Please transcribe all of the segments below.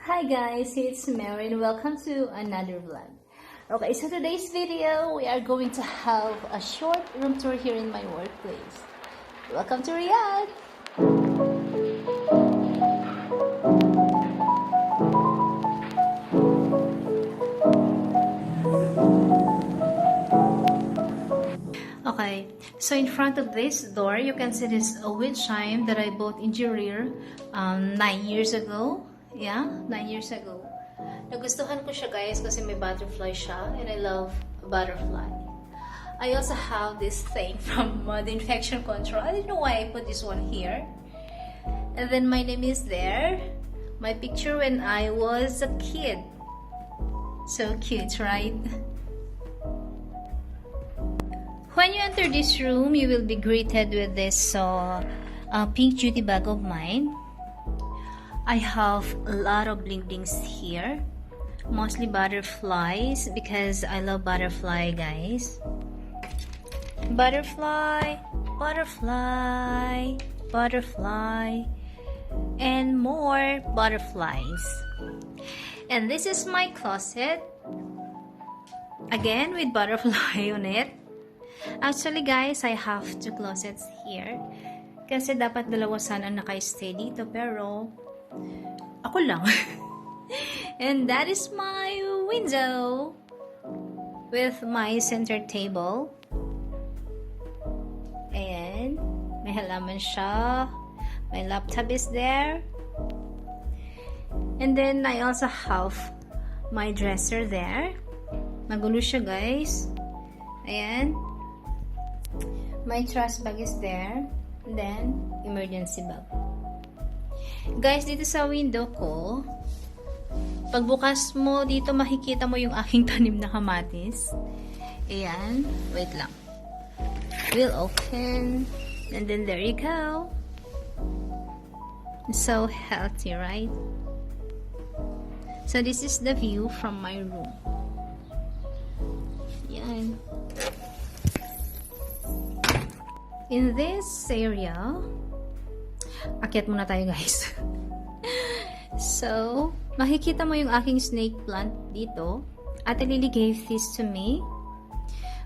Hi guys, it's Mary and welcome to another vlog. Okay, so today's video, we are going to have a short room tour here in my workplace. Welcome to Riyadh! Okay, so in front of this door, you can see this wind chime that I bought in Jurir 9 years ago. Yeah, 9 years ago. Nagustuhan ko siya guys kasi may butterfly siya and I love butterfly. I also have this thing from the infection control. I don't know why I put this one here. And then my name is there. My picture when I was a kid. So cute, right? When you enter this room, you will be greeted with this pink duty bag of mine. I have a lot of bling blings here, mostly butterflies because I love butterfly, guys. Butterfly, butterfly, butterfly, and more butterflies. And this is my closet, again with butterfly on it. Actually guys, I have two closets here kasi dapat dalawa sana naka-stay dito pero ako lang. And that is my window with my center table. And may halaman siya. My laptop is there. And then I also have my dresser there. Magulo siya guys. Ayan. My trash bag is there. And then emergency bag. Guys, dito sa window ko, pagbukas mo dito, makikita mo yung aking tanim na kamatis. Ayan. Wait lang. We'll open. And then there you go. So healthy, right? So this is the view from my room. Ayan. In this area, akyat muna tayo guys. So, makikita mo yung aking snake plant dito. Ate Lily gave this to me.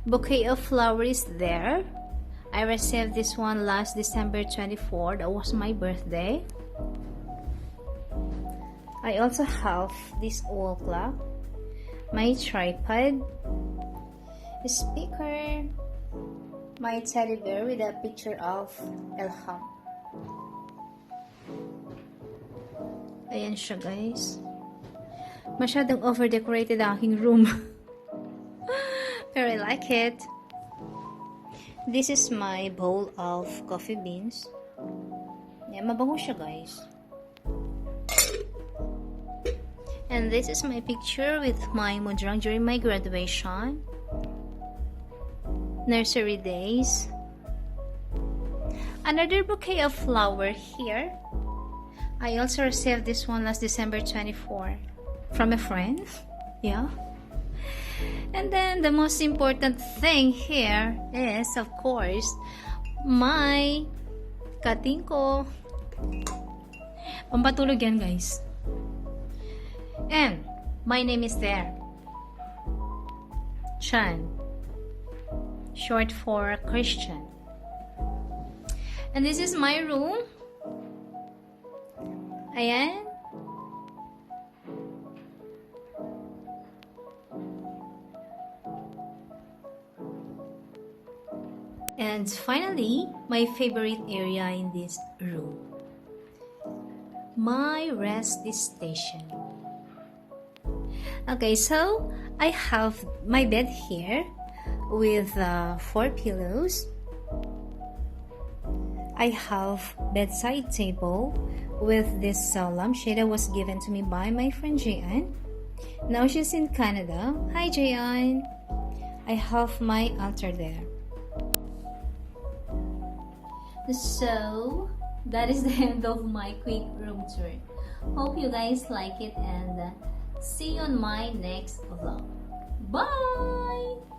Bouquet of flowers there. I received this one last December 24. That was my birthday. I also have this wall clock. My tripod. Speaker. My teddy bear with a picture of Elham. Ayan siya guys. Masyadong over-decorated ang aking room. Pero I like it. This is my bowl of coffee beans. Yeah, mabango siya guys. And this is my picture with my mudrang during my graduation. Nursery days. Another bouquet of flower here. I also received this one last December 24 from a friend. Yeah. And then the most important thing here is, of course, my kating ko. Pampatulog yan, guys. And my name is there. Chan. Short for Christian. And this is my room. Ayan. And finally, my favorite area in this room. My rest station. Okay, so I have my bed here with 4 pillows. I have bedside table with this lampshade that was given to me by my friend Jayan. Now she's in Canada. Hi Jayan. I have my altar there. So that is the end of my quick room tour. Hope you guys like it and see you on my next vlog. Bye!